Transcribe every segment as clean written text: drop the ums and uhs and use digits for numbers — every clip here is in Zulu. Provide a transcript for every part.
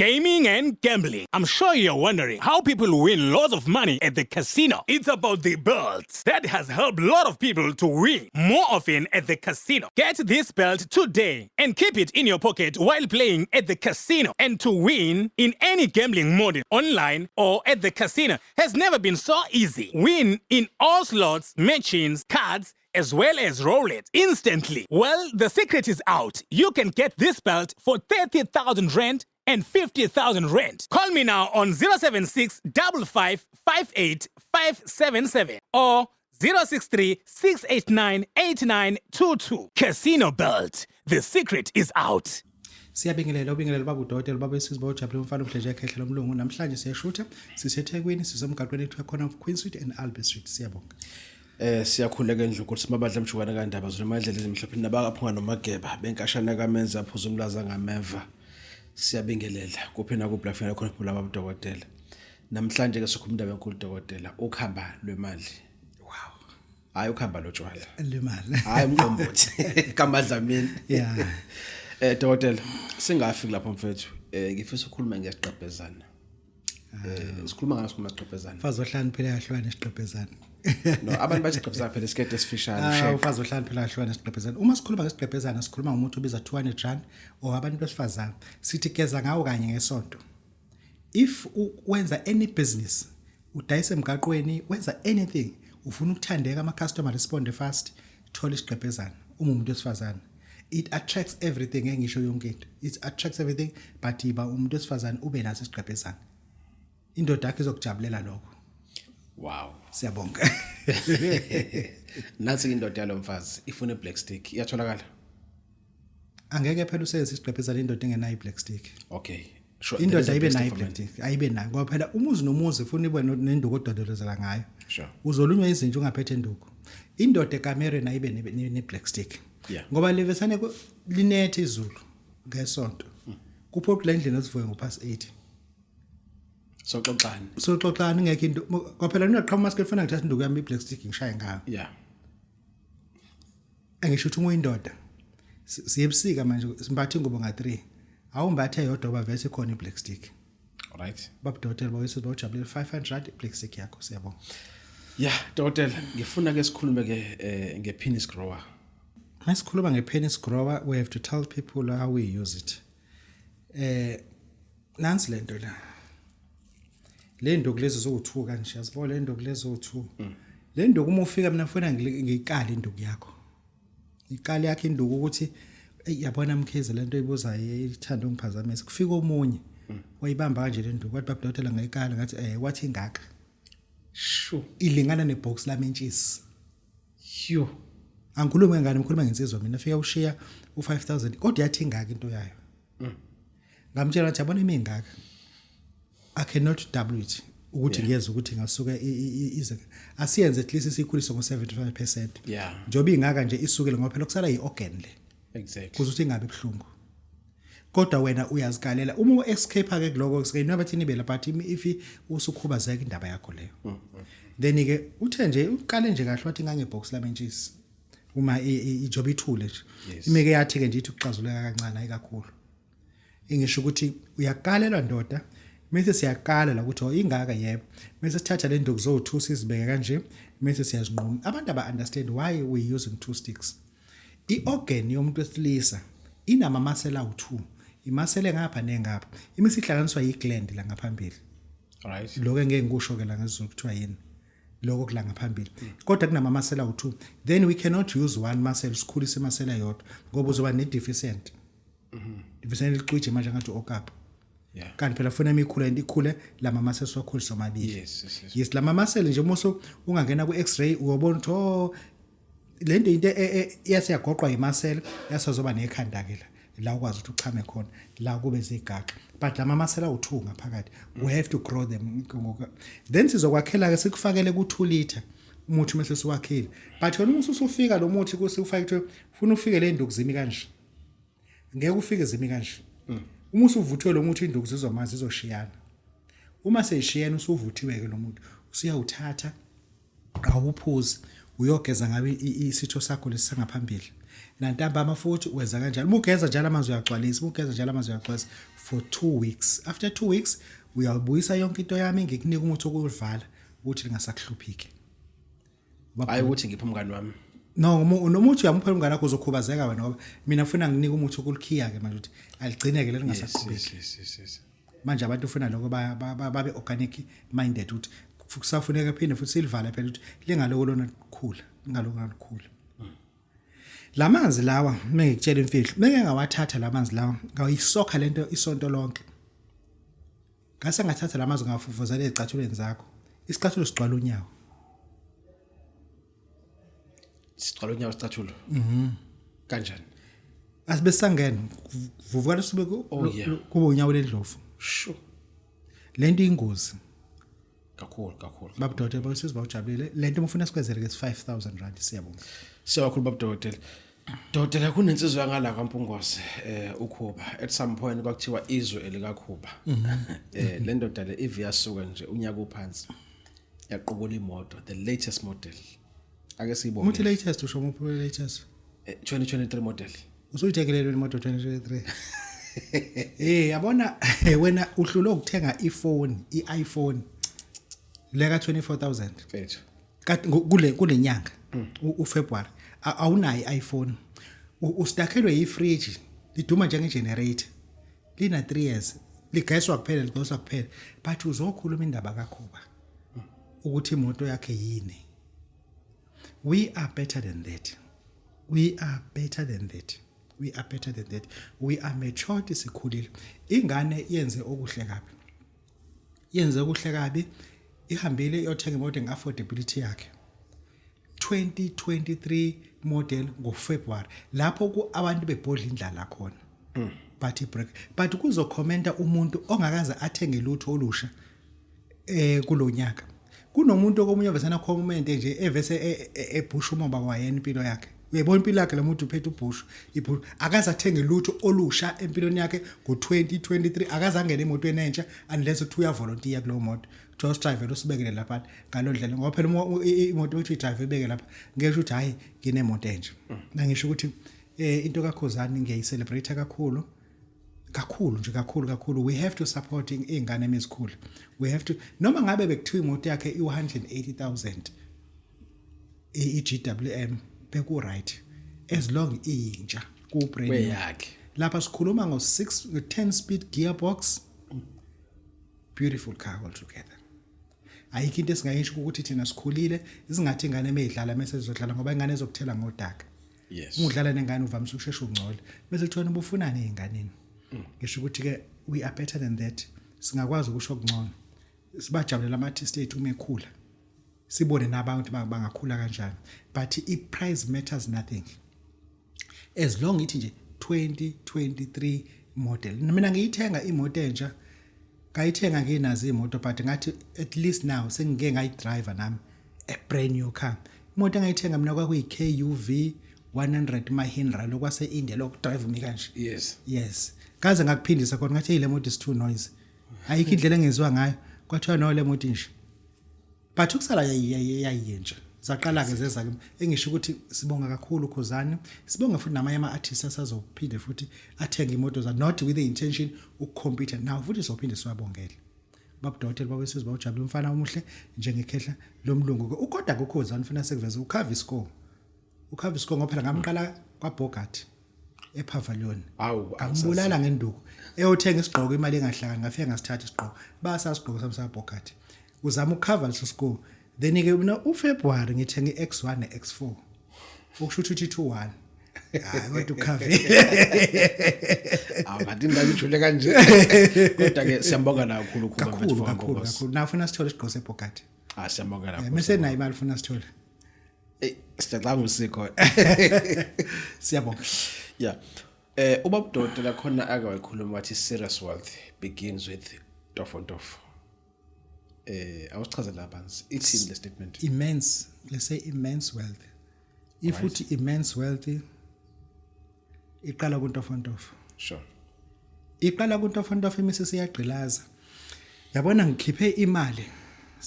Gaming and gambling. I'm sure you're wondering how people win lots of money at the casino. It's about the belts that has helped a lot of people to win more often at the casino. Get this belt today and keep it in your pocket while playing at the casino. And to win in any gambling mode, online or at the casino, has never been so easy. Win in all slots, machines, cards, as well as roulette instantly. Well, the secret is out. You can get this belt for 30,000 rand and 50,000 rand. Call me now on 076 55 58 577 or 063 689 8922. Casino belt. The secret is out. Siyabingelela Babu Dokotela baba esizibona ujabule umfana umdleje ekhehla lomlungu namhlanje siyashutha siseThekwini sisemgaqweni ethu khona Queen Street and Albert Street siyabonga. Siyakhuleka endlu ukuthi mabadla mjukwana kaNdaba zona amadlela ezimhlophe nabakaphunga nomageba benkashana kaMenza aphuza umlaza ngameva. Siyabingelela kuphina ku Black Friday khona phula Babu Dokotela. Namhlanje ke sikhuluma indaba enkulu Dokotela, Ukhamba Lwemali. Wow. Hayi ukhamba lotshwala. Lwemali. Hayi umqombothi. Kamadla mina. Yeah. Dokotela, singafiki lapho mfethu. Ngifisa ukukhuluma ngesiqhebhezana. Sikhuluma ngaso kumaqhebhezana. Mfazi ohlani phela yahlukana isiqhebhezana. No, abantu bayiqhebhezana phela isikete esifishane. Mfazi ohlani phela yahlukana isiqhebhezana. Uma sikhuluma ngesiqhebhezana sikhuluma ngomuntu obiza 200 rand or abantu besifazana. Sithi geza ngawo kanye ngesonto. If wenza any business, udayisa emgaqweni, wenza anything, ufuna ukuthandeka ama customer respond fast, thola isiqhebhezana. Umuntu wesifazana. It attracts everything engisho yonke into. It attracts everything but iba umuntu wesifazana ube naso isiqhebhezana. Indoda yakhe izokujabulela lokho. Wow. Siyabonga. Nansi indoda yalomfazi ifuna black stick. Iyatholakala? Angeke phela usebenzise isiqhebhezana indoda engenayo black stick. Okay. Sure. Indoda ibe nayo black stick. Ayibe nayo ngoba phela umuzi nomuzi ufuna ibe nenduku ododolozela ngayo. Sure. Uzolunywa izinto ungaphethe induku. Indoda ekamere na ibe ne black stick. Yeah. Ngoba levesane linethe izulu ngesonto. Kuphoqa endlini osivuye ngopast 8. Soxoxana ngeke into kwaphela ninaqhamu maske lifana ngithatha induku yami black stick ngishaye ngayo. Yeah. Angisho ukuthi uyindoda. Siyebusika manje simbathe ingubo nga3. Awumbathe yodwa bavese khona iblack stick. All right. Babu Dokotela bawesizwe bawujabule 500 rand black stick yakho siyabonga. Yeah, Dokotela, ngifuna ke sikhulume ke ngepenis grower. Masikhuluma ngepenis grower, we have to tell people how we use it. Nansi lento la. Le ndoku lezi zo2 kanje, yasibona le ndoku lezi zo2. Le ndoku uma ufika mina ngifuna ngikale induku yakho. Ikale yakhe induku ukuthi yabona mkhezi lento oyibuza ithanda ungiphazamisa. Kufika omunye wayibamba kanje le ndoku wathi Babu Dokotela ngayikala ngathi wathi ingaka. Sure. Ilingana nebox lamentshisi. Yo. Angikhuluma ngani ngikhuluma ngensizwa mina fika ushiya u5000 kodwa yathi ingaka into yayo. Ngamtshela ukuthi yabona imingaka. I cannot double it ukuthi ngiyeza ukuthi ngasuka ize asiyenze at least isikhuliso ngo75%. Yeah. Njobe ingaka nje isukele ngoba phela kusala iorgan le. Exactly. Kuze uthi ingabe ibhlungu. Kodwa wena uyazikalela uma escape ke kuloko kusikeni bathi nibe lapha if usukhubazeka indaba yakho leyo. Then ke uthe nje uqale nje kahle wathi ngangebox lamentshisi. Uma ijob ithule nje. Imeke yathi ke nje ithi ukuxazuleka kancane ayikakhulu. Ingisho ukuthi uyakalelwa ndoda mase siyaqala la ukuthi ingaka yebo mase sithatha le ndoku zo2 sizibeke kanje mase siyazinquma abantu aba understand why we using 2 sticks. Iorgan yomuntu wesilisa inama masela u2 imasele ngapha nengapha imisihlanganiswa yigland la ngaphambili. Alright. Lokho ngeke ngikusho ke la ngezizulu kuthiwa yini lokho kula ngaphambili kodwa kunama masela u2 then we cannot use one muscle sikhulise masela yodwa ngoba uzoba ne deficient. Deficient licwije manje ngathi okapha. Yeah. Kanti phela funa ikhule lama muscles wakhuliswa amabili. Yes. Lama muscle nje muso ungangena ku x-ray uyobona ukuthi lento into yasiyagoqwa imuscle yasazoba nekhanda ke la ukwazi ukuthi uchame khona la kube zigaxa but lama muscle awu2 ngaphakathi we have to grow them then sizokwakhela ke sikufakele ku2 liter umuthi mase siwakhile but wena usufika lo muthi kusifake ufuna ufike le nduku zimi kanje ngeke ufike zimi kanje. Uma usuvuthwe lo muthi induku zizomazi zizoshiyana. Uma seyishiyana usuvuthiwe ke lo muthi usiyawuthatha awuphuzi uyogeza ngabe isitho sakho lesisangaphambili. nantambama futhi wenza kanjalo mugeza njalo amanzi uyagcwalisa mugeza njalo amanzi uyagcwalisa for 2 weeks after 2 weeks uyabuyisa yonke into yami ngikunika umuthi okuvala ukuthi lingasakhluphiki hayi ukuthi ngipha umngani wami no nomuthi uyamupha umngane wakho uzokhubazeka wena ngoba mina ufuna nginika umuthi okulkhiya ke manje ukuthi aligcineke lingasakhubeki yes manje abantu ufuna lokho babe organic minded ukuthi kusafuneka phinde futhi silivala phela ukuthi lingaloko lona kukhula lingaloko likhula lamanzi lawa mengikutshela imfihlo menge ngawathatha lamanzi lawa ngayisokha lento isonto lonke ngase ngathatha lamanzi ngafufuzela ezicathulweni zakho isicathulo sigcwala unyawo sicala unyawo sicathulo kanjani asibe sangena vuvuka lesube kuba unyawo lendlovu sure lento ingozi kakhulu Babu Dokotela bawusizwa ujabulile lento umfuna sikwenzele ke 5000 rand siyabonga siyakhulu Babu Dokotela Dokotela kunensizwe yangala kaMpungose ukhuba at some point kwakuthiwa izwe elikakhuba le ndoda le ivi yasuka nje unyaka uphansi yaqokola imoto the latest model ake siyibone umuthi latest usho umuphi latest 2023 model usuyitekelelwe imoto 2023 yabona wena uhlule ukuthenga iPhone leka 24000 fethu kule nyanga uFebruary awunayo iPhone ustakhelwe yifridge liduma njenge generator lina 3 years ligaswa kuphela ligoswa kuphela but uzokhuluma indaba kakhuba ukuthi imoto yakhe yini we are better than that we are matured sikhulile ingane yenze okuhle kabi ihambile yothenga imoto ngeaffordability yakhe 2023 model ngoFebruary lapho abantu bebhodla indlala khona party break but kuzokhomenta umuntu ongakaze athenge lutho olusha kulonyaka kunomuntu okomunye vesana comment nje evese ebhush umoba kwayena impilo yakhe uyayibona impilo yakhe lemuntu uphethe ubhush akaze athenge lutho olusha empilweni yakhe ngo2023 akaze angene emotweni entsha unless uthi uya volunteer kulo moto just drive usibekele lapha ngalondlela ngoba phela imoto ethi drive ibeke lapha ngisho ukuthi hayi nginemoto entsha nangisho ukuthi into kaKhuzani ngiyayicelebrate kakhulu we have to support ingane ezikhulu we have to noma ngabe bekuthiwa imoto yakhe i180,000 iGWM beku right as long intsha ku brand yakhe lapha sikhuluma ngo10 speed gearbox beautiful car altogether ayikho into esingayisho ukuthi thina sikhulile isingathi ingane emedlala mase sizodlala ngoba ingane ezokuthela ngodaka yes udlala nengane uvamisa ukushesha ungcola bese kuthona ubufunani einganeni ngisho ukuthi ke we are better than that singakwazi ukusho okungcono sibajabulela ama-artist ethu uma ekhula sibone nabantu bangakhula kanjani but i-price matters nothing as long ithi nje 2023 model mina ngiyithenga imoto entsha ngayithenga nginazi imoto but ngathi at least now sengike ngayidriver nami a brand new car imoto engayithenga mina kwakuyi-KUV 100 Mahindra lokwase India lokudrive mi kanje yes kaze ngakuphindisa khona ngathi le moto is too noisy ayikho indlela engeziwa ngayo kwathiwa no le moto nje but ukusala yayiyentsha zaqala ke zeza kimi engisho ukuthi sibonga kakhulu Khuzani sibonga futhi namanye ama-artists asazophinde futhi athenga imoto za not with the intention ukucompete now futhi sophinde siwabongele Babu Dokotela babesizwa ujabule umfana omuhle njengekhehla lomlungu ukodwa kuKhuzani ufuna sekuveze ukhava iscore ngoba phela ngamqala kwaBogart ePavilion ambulala ngenduku eyothenga isigqoko imali engahlanga ngafika ngasithatha isigqoko basasigqoko sami saBogart uzama ukucover leso score then ke mina uFebruary ngithenga iX1 neX4 ukusho ukuthi 21 hayi kodwa ukhave abathi ngajule kanje kodwa ke siyambonga kakhulu kakhulu nafuna sithole isigqoko seBogart siyambonga kakhulu mase nayo imali ufuna sithole sicabanga usikho siyabonga yeah uBabu Dokotela khona ake wayikhuluma wathi serious wealth begins with tofontofo awusichazela abanzi ithini le statement immense let's say immense wealth if uthi immense wealth iqala kuntofontofo sure iqala kuntofontofo imise siyagqilaza yabona ngikhiphe imali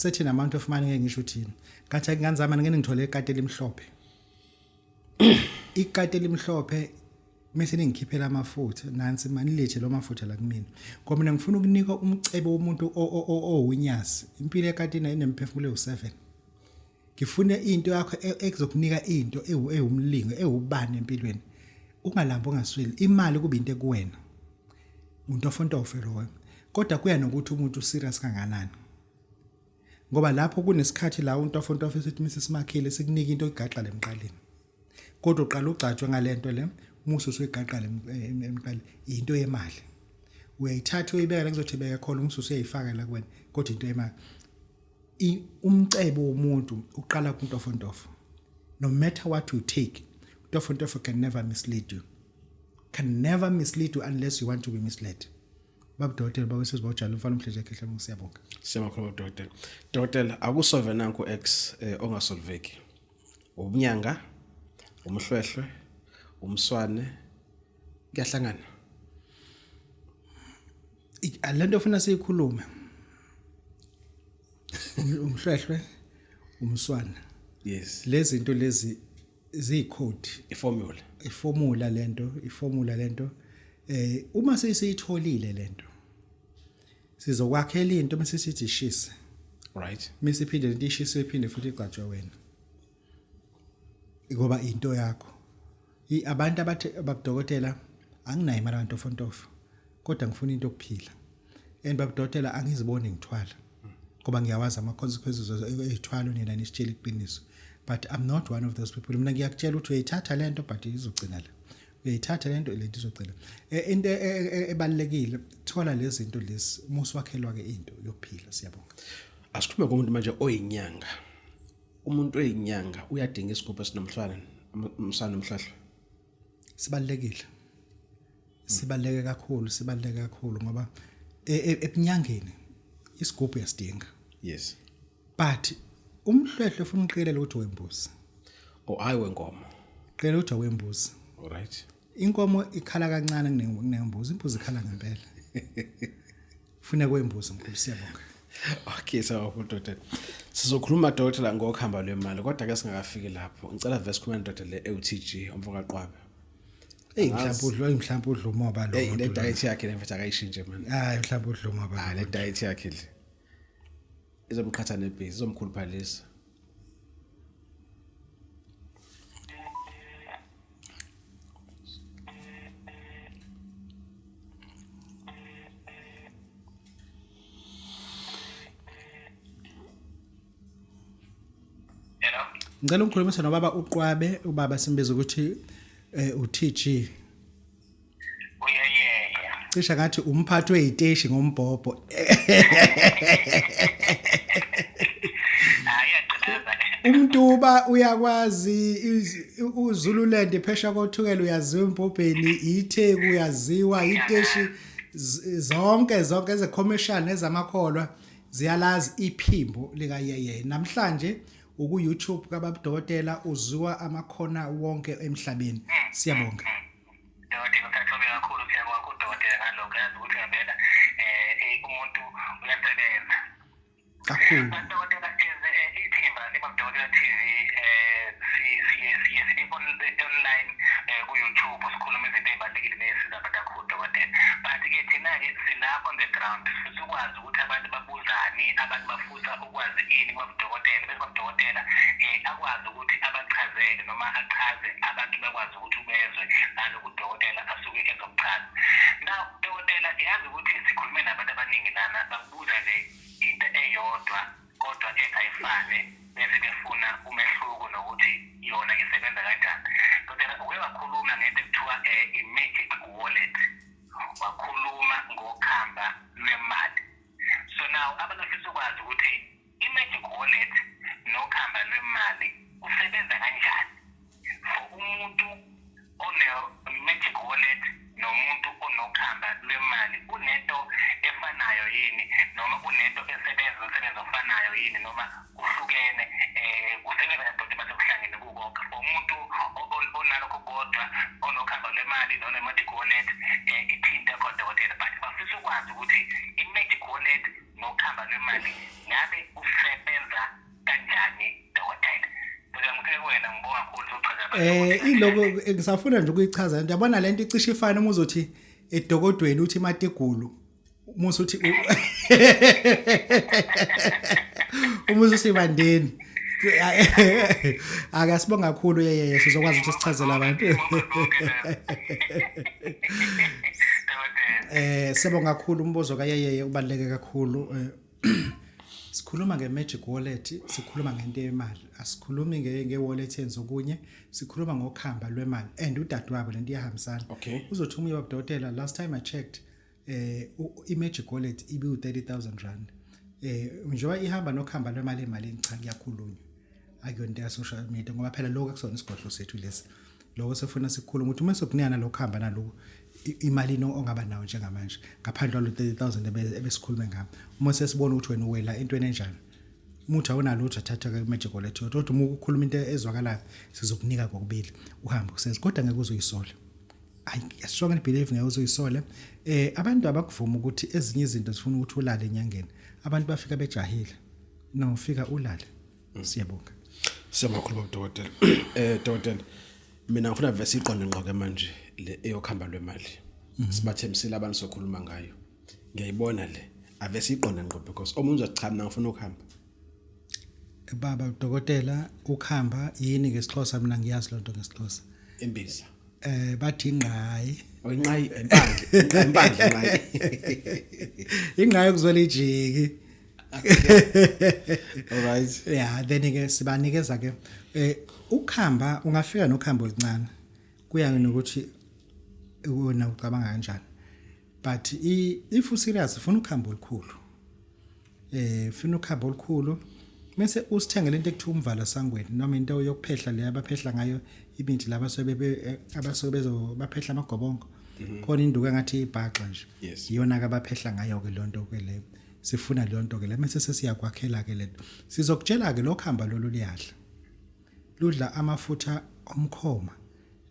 certain amount of money ngisho uthini kathi nganzama ngene ngithole ikati elimhlophe ikati elimhlophe mase ningikhiphela amafutha nansi manilethe lo mafutha la kumina ngoba mina ngifuna ukunika umcebo womuntu owunyasi impilo ekatini inemphefumulo u7 ngifuna into yakho ekuzokunika into ewumlingo ewubani empilweni ungalambi ungasweli imali kuba into kuwena untofontofe lo kodwa kuya nokuthi umuntu serious kanganani ngoba lapho kunesikhathi la untofontofe sithi Mrs Makhile sikunika into igaqa lemqaleni kodwa uqala ugcatshwe ngalento le musu usuyigaqa lemqaleni into yemali uyayithatha uyibeka la kuzothibeka khona umsusu uyayifaka la kuwena kodwa into yemali umcebo womuntu uqala kuntofontofo no matter what you take untofontofo can never mislead you unless you want to be misled. Babu Dokotela bawesizwa ujalo mfana umhleje ekhehla ngiyabonga. Siyamakhuluma Dokotela. Dokotela akusolve nanku X ongasolveki. Ubunyanga, umhlwehlwe, umswane kuyahlangana. Alento ufuna siyikhulume. Umhlwehlwe, umswane. Yes. Lezi zinto lezi ziyicode, iformula lento. Uma sesiyitholile lento sizokwakhela into mase sithi shise right masiphinde lento ishise iphinde futhi igcatshwe wena ngoba into yakho abantu abathi Babu Dokotela anginayo imali kantofontofo kodwa ngifuna into yokuphila Babu Dokotela angiziboni ngithwala ngoba ngiyawazi ama consequences ezithwalo nina nisitshela iqiniso but I'm not one of those people mina ngiyakutshela ukuthi uyithatha lento but izogcina la uyayithatha lento lento izogcina into ebalekile thola lezi zinto lezi musu wakhelwa ke into yokuphila siyabonga asikhulume komuntu manje oyinyanga umuntu oyinyanga uyadinga isigubhu esinomhlwana umsana umhlahlo sibaleke kakhulu ngoba ebunyangeni isigubhu yasidinga yes but umhlwehlwe ufuna uqikelela ukuthi wembuzi hayi wenkomo qikelela ukuthi wembuzi alright inkomo ikhala kancane kunembuzi imbuzi ikhala ngempela ufuna kwembuzi mkhulu siyabonga okay sawubona Dokotela sizokhuluma Dokotela ngokhamba lwemali kodwa ke singakafiki lapho ngicela vese khuluma Dokotela le UTG umfoka qwaba mhlawumbe udla umoba lo le diet yakhe nemfethu akayishintshe man mhlawumbe udla umoba le diet yakhe le izomqhatha nebhizi izomkhuluphalisa ngicela ukukhulumisa nobaba uqwabe ubaba simbiza ukuthi uTG uyayeka cisha ngathi umphathi weziteshi ngombhobho umntuba uyakwazi uZululand phesha kothukela uyaziwa empobheni iTheku uyaziwa iteshi zonke ezecommercial nezamakholwa ziyalazi iphimbo lika yeye namhlanje uku YouTube kaBabu Dokotela uziwa amakhona wonke emhlabeni siyabonga Dokotela uthathobe kakhulu siyabonga kuDokotela ngalokho yazi ukuthi ngempela umuntu uyasebenza kakhulu Dokotela ithimba leBabu Dokotela TV siye online ku YouTube sikhuluma izinto ezibalulekile nezisiza abantu kakhulu Dokotela but ke thina ke silapha on the ground sikwazi ukuthi abantu babuzani abantu bafuna ukwazi ini kwaBabu Dokotela bese kwaBabu Dokotela akwazi ukuthi abachazele noma achaze abantu bakwazi ukuthi ubezwe naloku Dokotela asuke ezokuchaza now Dokotela yazi ukuthi sikhulume nabantu abaningi lana babuza le into eyodwa kodwa engayifane bese befuna umehluko nokuthi yona isebenza kanjani Dokotela uke wakhuluma ngento ekuthiwa i-magic wallet wakhuluma ngokhamba lwemali so now abantu bafisa ukwazi ukuthi i-magic wallet nokhamba lwemali usebenza kanjani for umuntu one-magic wallet nomuntu onokhamba lwemali unento efanayo yini noma unento esebenza umsebenzi ofanayo yini noma kuhlukene kusebenza kanti base kuhlangene kukonke for umuntu onalokho kodwa onokhamba lwemali none-magic wallet ithinta kodokotela but bafisa ukwazi ukuthi i-magic wallet nokhamba lwemali ngabe usebenza kanjani Dokotela ngeke wena ngibonga kakhulu sochaza Iloko ngisafuna nje ukuyichaza ndiyabona lento icishe ifana uma uzothi edokodweni uthi Mategulu umusi uthi umusi usibandeni akasibonga kakhulu yeye sizokwazi ukuthi sichazele abantu sibonga kakhulu umbuzo kayeye ubaleke kakhulu sikhuluma nge-magic wallet sikhuluma ngento yemali asikhulumi nge-wallet enze okunye sikhuluma ngokhamba lwemali and udadewabo lento iyahambisana uzothi uMuya Babu Dokotela last time I checked i-magic wallet ibi u-30,000 rand njengoba ihamba nokhamba lwemali emalini cha kuyakhulunywa akuyonto ya social media ngoba phela lokho akusona isigodlo sethu lesi lokho sefuna sikhuluma ukuthi uma sokuniyana lokuhamba naloko imali ongaba nayo njengamanje ngaphandle kwalo 30,000 ebesikhulume ngabo uma sesibona ukuthi wena uwela entweni enjani umuntu awunalutho athatha ke magic wallet kodwa uma ukukhuluma into ezwakalayo sizokunika kokubili uhambe usenze kodwa ngeke uzoyisole I strongly believe ngeke uzoyisole abantu abakuvuma ukuthi ezinye izinto zifuna ukuthi ulale enyangeni abantu bafika bejahile no ufika ulale siyabonga siyamakhulu Babu Dokotela Dokotela mina ngifuna vese iqonde ngqoke manje le eyokhamba lwemali sibathembisile abantu sokhuluma ngayo ngiyayibona le avese iqonde ngqo because omunye uzochama mina ngifuna ukuhamba Baba Dokotela ukhamba yini ngesixhosa mina ngiyazi lonto ngesixhosa imbiza bathi ingqayi oyinqayi empandle ingqayi ingqayi kuzwela ijiki alright yeah then ke sibanikeza ke ukhamba ungafika nokhambo oluncane kuya nokuthi wena ucabanga kanjani but if u serious ufuna ukhambo olukhulu ufuna ukhambo olukhulu mase usithengele into ekuthiwa umvala sangweni noma into yokuphehla le abaphehla ngayo ibinti laba baphehla amagobongo khona induku engathi ibhaxa nje iyona ke abaphehla ngayo ke lonto ke le sifuna lonto ke le mase sesiyakwakhela ke lento sizokutshela ke lokhamba lolu liyadla ludla amafutha omkhoma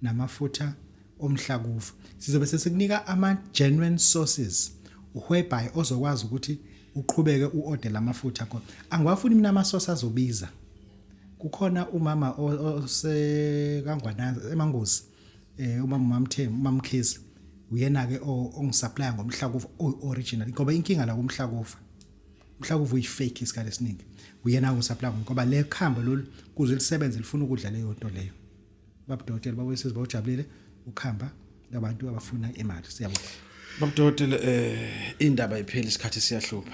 namafutha omhlakufa sizobe sesikunika ama genuine sources whereby ozokwazi ukuthi uqhubeke uorder lamafutha khona angiwafuni mina ama source azobiza kukhona umama osekangwana emangozi umama mamthembu mamkhisi uyena ke ongisupplya ngomhlakufa original ngoba inkinga la kumhlakufa umhlakufa uyifake isikale esiningi uyena ongisupplya ngoba le khamba lolu kuze lisebenze lifuna ukudla leyo nto leyo Babu Dokotela babesizwe bawujabulile ukhamba labantu abafuna imali siyabonga Babu Dokotela indaba iphela isikhathi siyahlupha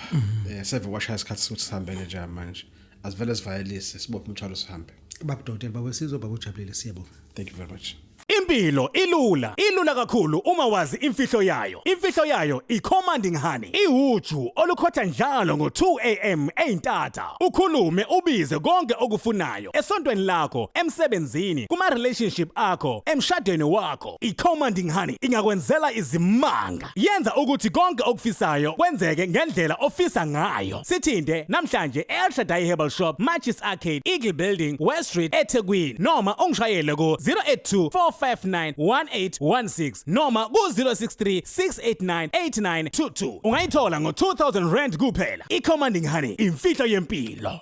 seve kwashaya isikhathi sokuthi sihambele nje manje asivele sivayelise sibophe umthwalo sihambe Babu Dokotela babesizwe babujabulile siyabonga thank you very much Impilo ilula kakhulu uma wazi imfihlo yayo. Imfihlo yayo i-commanding honey. Ihuju olukhotha njalo ngo-2 am eintata. Ukhulume ubize konke okufunayo. Esontweni lakho, emsebenzini, kuma-relationship akho, emshadweni wakho. I-commanding honey ingakwenzela izimanga. Yenza ukuthi konke okufisayo kwenzeke ngendlela ofisa ngayo. Sithinde namhlanje e-El Shaddai Herbal Shop, Matches Arcade, Eagle Building, West Street, eThekwini. Noma ungishayele ku 082-459-1816 noma ku 063-689-8922. Ungayithola ngo 2,000 rand kuphela. I-commanding honey imfihlo yempilo.